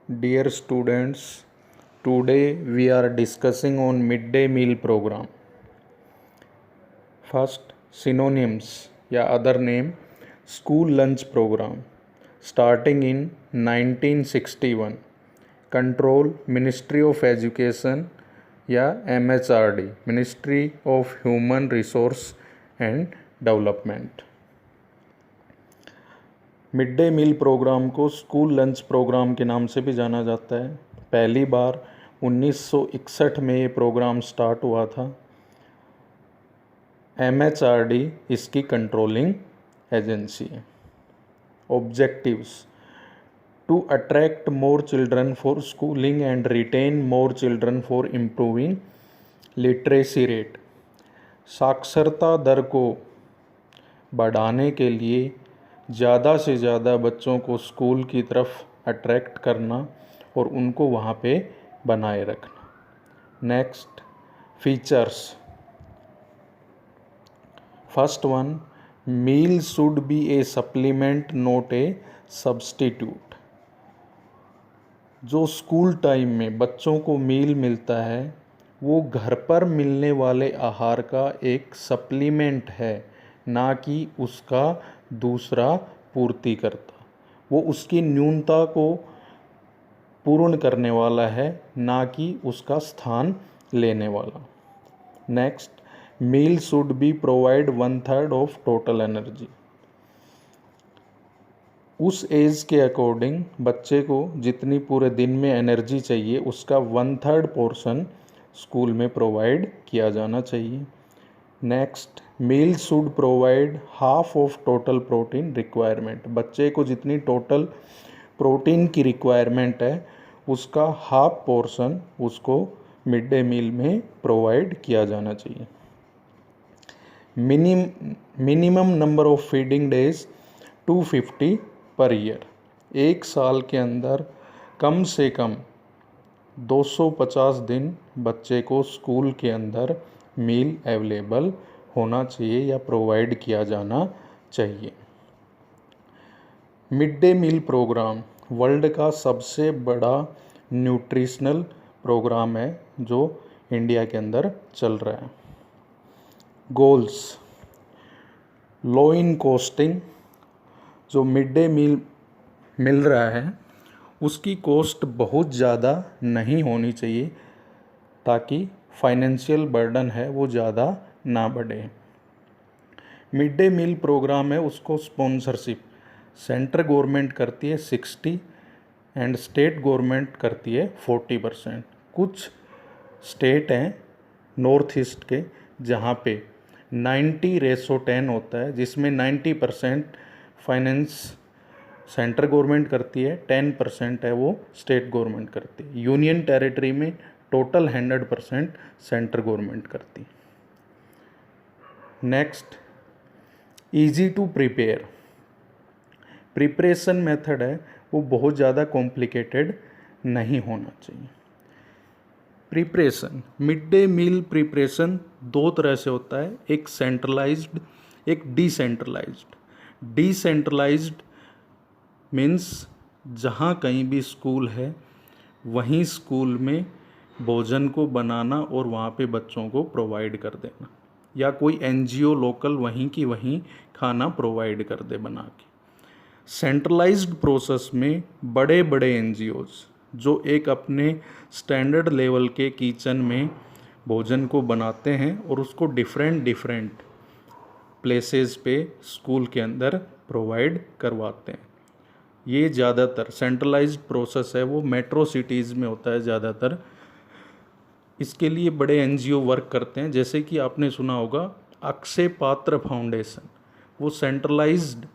Dear students, today we are discussing on midday meal program. First, synonyms या other name school lunch program starting in 1961. Control Ministry of Education या MHRD Ministry of Human Resource and Development. Mid day meal programme को school lunch programme के नाम से भी जाना जाता है। पहली बार 1961 में ये प्रोग्राम स्टार्ट हुआ था। MHRD इसकी कंट्रोलिंग एजेंसी है। Objectives: to attract more children for schooling and retain more children for improving literacy rate. साक्षरता दर को बढ़ाने के लिए ज़्यादा से ज़्यादा बच्चों को स्कूल की तरफ अट्रैक्ट करना और उनको वहाँ पे बनाए रखना। Next, features. First one, meal should be a supplement not a substitute. जो स्कूल टाइम में बच्चों को मील मिलता है वो घर पर मिलने वाले आहार का एक सप्लीमेंट है, ना कि उसका दूसरा पूर्ति करता। वो उसकी न्यूनता को पूर्ण करने वाला है, ना कि उसका स्थान लेने वाला। Next, meal should be provide 1/3 of total energy. उस एज के अकॉर्डिंग बच्चे को जितनी पूरे दिन में एनर्जी चाहिए उसका 1/3 पोर्शन स्कूल में प्रोवाइड किया जाना चाहिए। Next, meal should provide half of total protein requirement. बच्चे को जितनी टोटल प्रोटीन की रिक्वायरमेंट है उसका हाफ पोर्शन उसको मिड डे मील में प्रोवाइड किया जाना चाहिए। Minimum number of feeding days 250 per year. एक साल के अंदर कम से कम 250 दिन बच्चे को स्कूल के अंदर मील अवेलेबल होना चाहिए या प्रोवाइड किया जाना चाहिए। Mid day meal programme world का सबसे बड़ा न्यूट्रिशनल प्रोग्राम है जो इंडिया के अंदर चल रहा है। Goals: low in costing. जो मिड डे मील मिल रहा है उसकी कॉस्ट बहुत ज़्यादा नहीं होनी चाहिए ताकि फाइनेंशियल बर्डन है वो ज़्यादा ना बढ़े। मिड डे मील प्रोग्राम है उसको स्पॉन्सरशिप सेंट्रल गवर्नमेंट करती है 60 एंड स्टेट गवर्नमेंट करती है 40%। कुछ स्टेट हैं नॉर्थ ईस्ट के जहाँ पे 90:10 होता है, जिसमें 90% फाइनेंस सेंट्रल गवर्नमेंट करती है, 10% है वो स्टेट गवर्नमेंट करती है। यूनियन टेरिटरी में टोटल 100% सेंट्रल गवर्नमेंट करती है। Next, easy to prepare. Preparation method है वो बहुत ज़्यादा कॉम्प्लिकेटेड नहीं होना चाहिए। Preparation, mid day meal preparation दो तरह से होता है, एक सेंट्रलाइज्ड एक डिसेंट्रलाइज्ड। डिसेंट्रलाइज्ड मीन्स जहाँ कहीं भी स्कूल है वहीं स्कूल में भोजन को बनाना और वहाँ पे बच्चों को प्रोवाइड कर देना, या कोई NGO लोकल वहीं की वहीं खाना प्रोवाइड कर दे बना के। सेंट्रलाइज्ड प्रोसेस में बड़े बड़े NGOs जो एक अपने स्टैंडर्ड लेवल के किचन में भोजन को बनाते हैं और उसको डिफरेंट प्लेसेस पे स्कूल के अंदर प्रोवाइड करवाते हैं। ये ज़्यादातर सेंट्रलाइज्ड प्रोसेस है वो मेट्रो सिटीज़ में होता है ज़्यादातर। इसके लिए बड़े NGO वर्क करते हैं, जैसे कि आपने सुना होगा अक्षय पात्र फाउंडेशन, वो सेंट्रलाइज्ड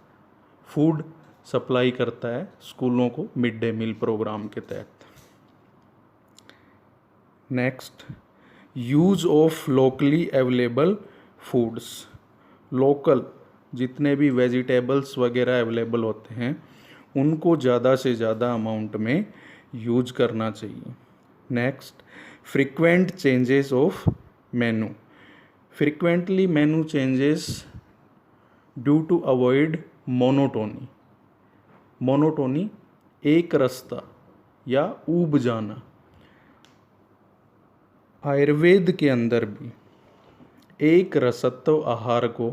फूड सप्लाई करता है स्कूलों को मिड डे मील प्रोग्राम के तहत। Next, use of locally available foods. Local जितने भी वेजिटेबल्स वगैरह अवेलेबल होते हैं उनको ज़्यादा से ज़्यादा अमाउंट में यूज करना चाहिए। Next, frequent changes of menu. Frequently menu changes due to avoid monotony. Monotony एक रास्ता या ऊब जाना। आयुर्वेद के अंदर भी एक रसत्व आहार को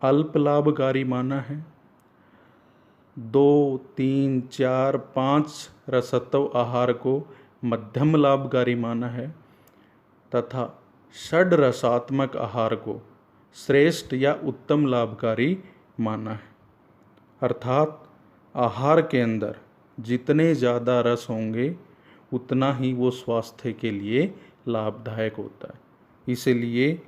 अल्प लाभकारी माना है, 2, 3, 4, 5 रसत्व आहार को मध्यम लाभकारी माना है तथा षड रसात्मक आहार को श्रेष्ठ या उत्तम लाभकारी माना है। अर्थात आहार के अंदर जितने ज़्यादा रस होंगे उतना ही वो स्वास्थ्य के लिए लाभदायक होता है। इसलिए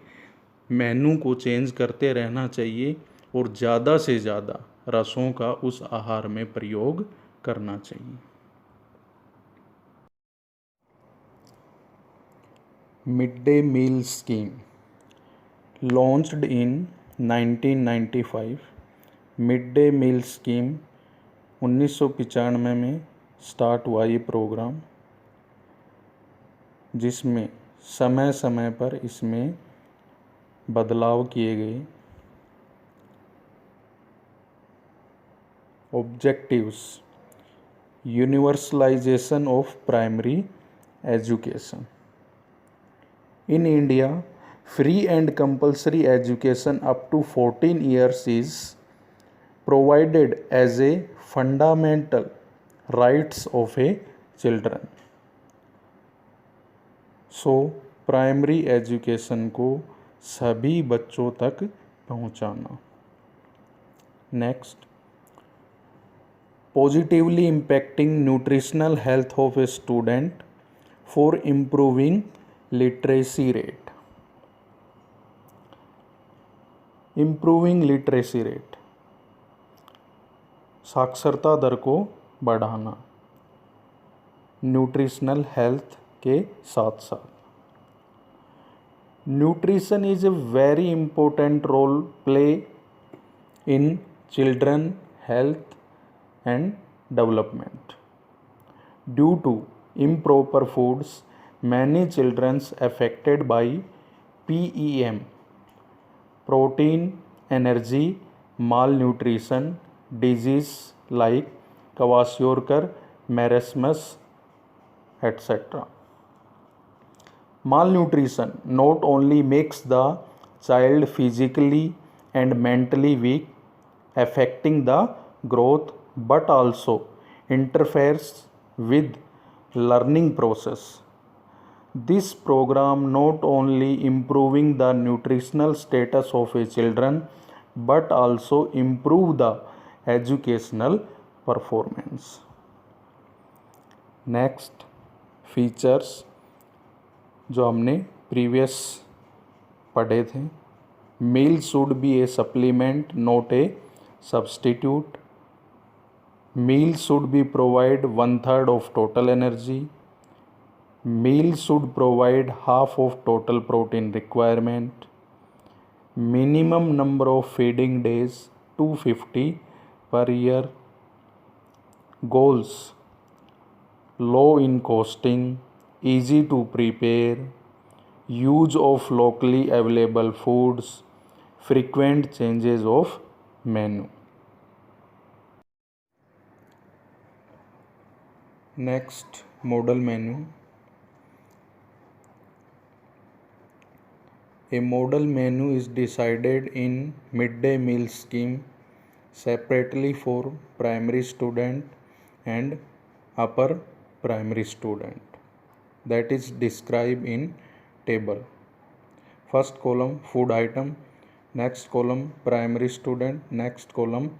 मेनू को चेंज करते रहना चाहिए और ज़्यादा से ज़्यादा रसों का उस आहार में प्रयोग करना चाहिए। Mid day meal scheme launched in 1995। Mid day meal scheme 1995 में स्टार्ट हुआ ये प्रोग्राम, जिसमें समय समय पर इसमें बदलाव किए गए। Objectives: universalization of primary education in India. Free and compulsory education up to 14 years is provided as a fundamental rights of a children. So primary education को सभी बच्चों तक पहुंचाना। Next, positively impacting nutritional health of a student for improving literacy rate. Improving literacy rate, साक्षरता दर को बढ़ाना nutritional health के साथ साथ। Nutrition is a very important role play in children health and development. Due to improper foods, many children affected by PEM, protein, energy, malnutrition, disease like Kwashiorkor, marasmus, etc. Malnutrition not only makes the child physically and mentally weak, affecting the growth, but also interferes with learning process. This program not only improving the nutritional status of a children but also improve the educational performance. Next, features जो हमने previous पढ़े थे। Meal should be a supplement not a substitute. Meal should be provide 1/3 of total energy. Meal should provide half of total protein requirement. Minimum number of feeding days 250 per year. Goals: low in costing, easy to prepare, use of locally available foods, frequent changes of menu. Next, model menu. A model menu is decided in midday meal scheme separately for primary student and upper primary student, that is described in table. First column food item, next column primary student, next column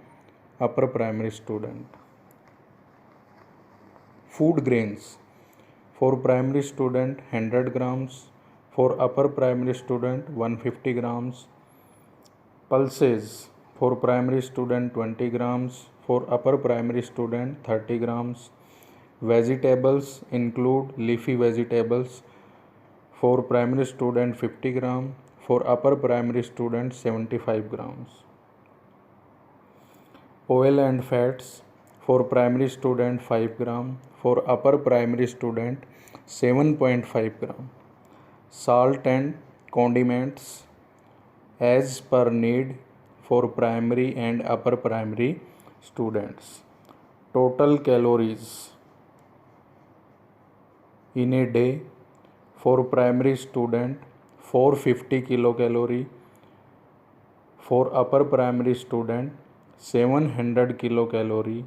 upper primary student. Food grains: for primary student 100 grams, for upper primary student 150 grams. Pulses: for primary student 20 grams, for upper primary student 30 grams. Vegetables include leafy vegetables, for primary student 50 grams, for upper primary student 75 grams. Oil and fats: for primary student 5 grams, for upper primary student 7.5 grams. Salt and condiments as per need for primary and upper primary students. Total calories: in a day. For primary student 450 kilocalorie. For upper primary student 700 kilocalorie.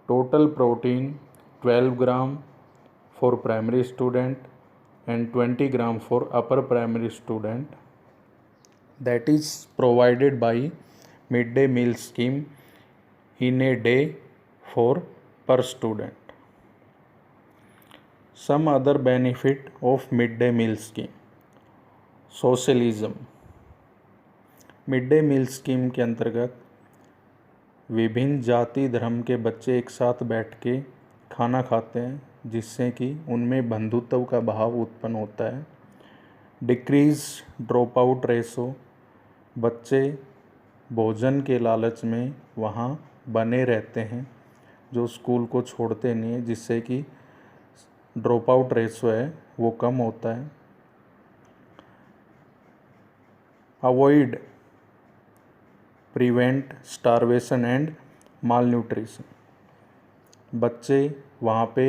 Total protein 12 gram for primary student and 20 gram for upper primary student. That is provided by midday meal scheme in a day for per student. Some other benefit of midday meal scheme. Socialism. Mid day meal scheme के अंतर्गत विभिन्न जाति धर्म के बच्चे एक साथ बैठ के खाना खाते हैं, जिससे कि उनमें बंधुत्व का भाव उत्पन्न होता है. Decrease drop out ratio. बच्चे भोजन के लालच में वहाँ बने रहते हैं, जो स्कूल को छोड़ते नहीं है, जिससे कि ड्रॉप आउट रेशो है वो कम होता है. Avoid prevent starvation and mall nutrition. बच्चे वहाँ पे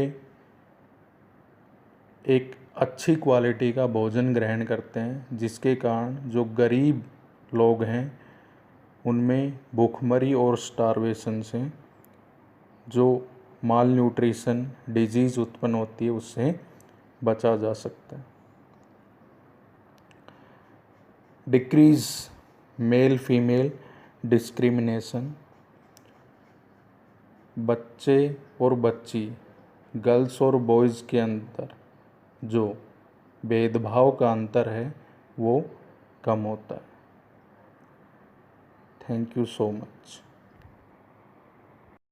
एक अच्छी क्वालिटी का भोजन ग्रहण करते हैं, जिसके कारण जो गरीब लोग हैं उनमें भूखमरी और स्टारवेशन से जो माल न्यूट्रिशन डिजीज़ उत्पन्न होती है उससे बचा जा सकता है. Decrease male female discrimination. बच्चे और बच्ची, गर्ल्स और बॉयज़ के अंदर जो भेदभाव का अंतर है वो कम होता है. Thank you so much.